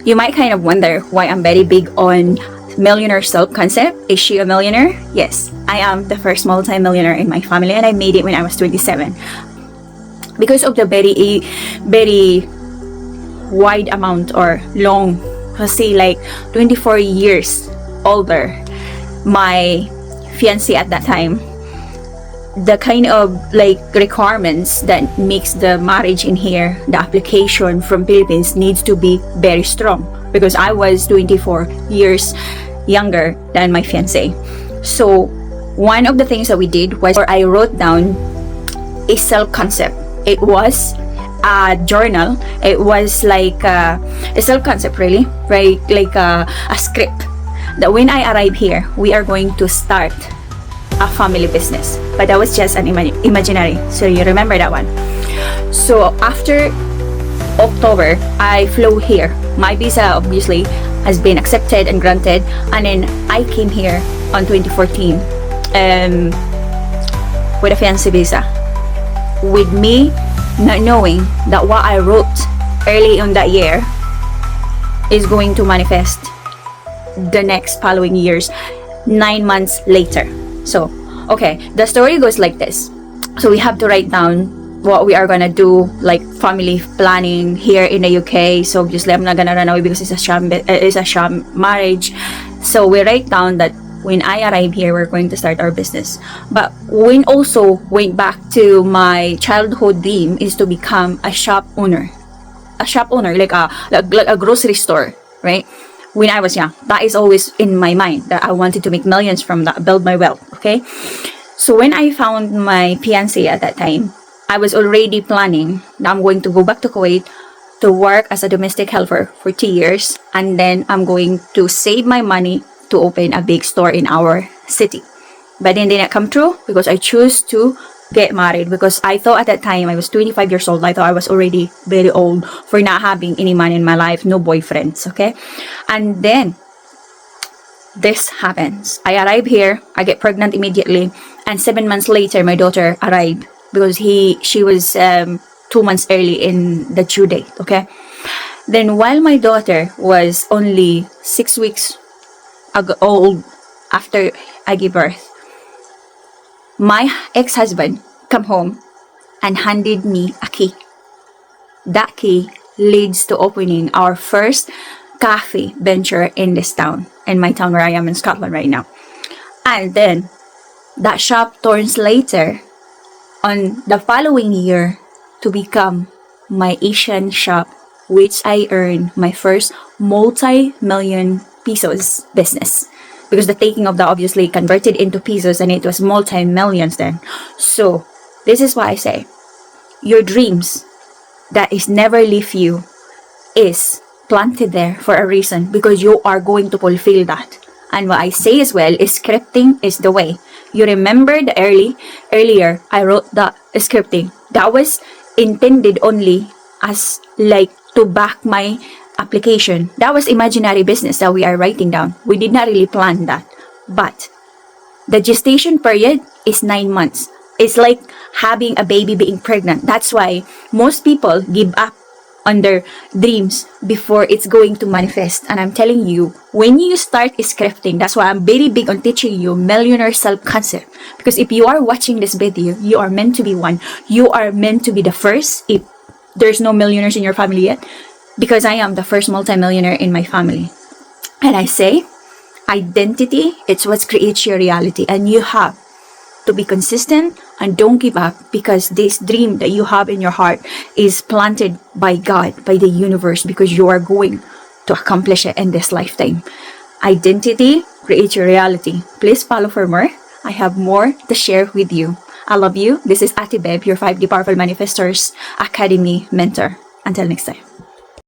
You might kind of wonder why I'm very big on Millionaire Self-Concept. Is she a millionaire? Yes, I am the first multi-millionaire in my family, and I made it when I was 27. Because of the very wide amount or long, let's say like 24 years older, my fiancé at that time, the kind of like requirements that makes the marriage in here, the application from Philippines needs to be very strong, because I was 24 years younger than my fiancé. So one of the things that we did was I wrote down a self-concept. It was a journal. It was like a self-concept, really, right? Like a script that when I arrive here, we are going to start a family business. But that was just an imaginary, so you remember that one. So after October, I flew here. My visa obviously has been accepted and granted, and then I came here on 2014 with a fiancé visa, with me not knowing that what I wrote early on that year is going to manifest the next following years, 9 months later. So okay, the story goes like this. So we have to write down what we are gonna do, like family planning here in the UK. So obviously I'm not gonna run away because it's a sham marriage. So we write down that when I arrive here, we're going to start our business. But when also went back to my childhood dream is to become a shop owner, like a grocery store, right? When I was young, that is always in my mind, that I wanted to make millions from that, build my wealth. Okay, so when I found my fiancé at that time, I was already planning that I'm going to go back to Kuwait to work as a domestic helper for 2 years, and then I'm going to save my money to open a big store in our city. But then didn't come true because I chose to get married, because I thought at that time I was 25 years old. I thought I was already very old for not having any man in my life, no boyfriends. Okay, and then this happens. I arrive here, I get pregnant immediately, and 7 months later my daughter arrived, because she was 2 months early in the due date. Okay, then while my daughter was only 6 weeks old after I gave birth, my ex-husband come home and handed me a key. That key leads to opening our first cafe venture in this town, in my town where I am in Scotland right now. And then that shop turns later on the following year to become my Asian shop, which I earned my first multi-million pesos business, because the taking of that obviously converted into pesos, and it was multi-millions then. So this is why I say your dreams that is never leave you is planted there for a reason, because you are going to fulfill that. And what I say as well is scripting is the way. You remember the earlier I wrote the scripting that was intended only as like to back my application. That was imaginary business that we are writing down. We did not really plan that. But the gestation period is 9 months. It's like having a baby, being pregnant. That's why most people give up on their dreams before it's going to manifest. And I'm telling you, when you start scripting, that's why I'm very big on teaching you Millionaire Self-Concept. Because if you are watching this video, you are meant to be one. You are meant to be the first, if there's no millionaires in your family yet, because I am the first multimillionaire in my family. And I say, identity, it's what creates your reality. And you have to be consistent and don't give up, because this dream that you have in your heart is planted by God, by the universe, because you are going to accomplish it in this lifetime. Identity creates your reality. Please follow for more. I have more to share with you. I love you. This is Ate Beb, your 5D Powerful Manifestors Academy mentor. Until next time.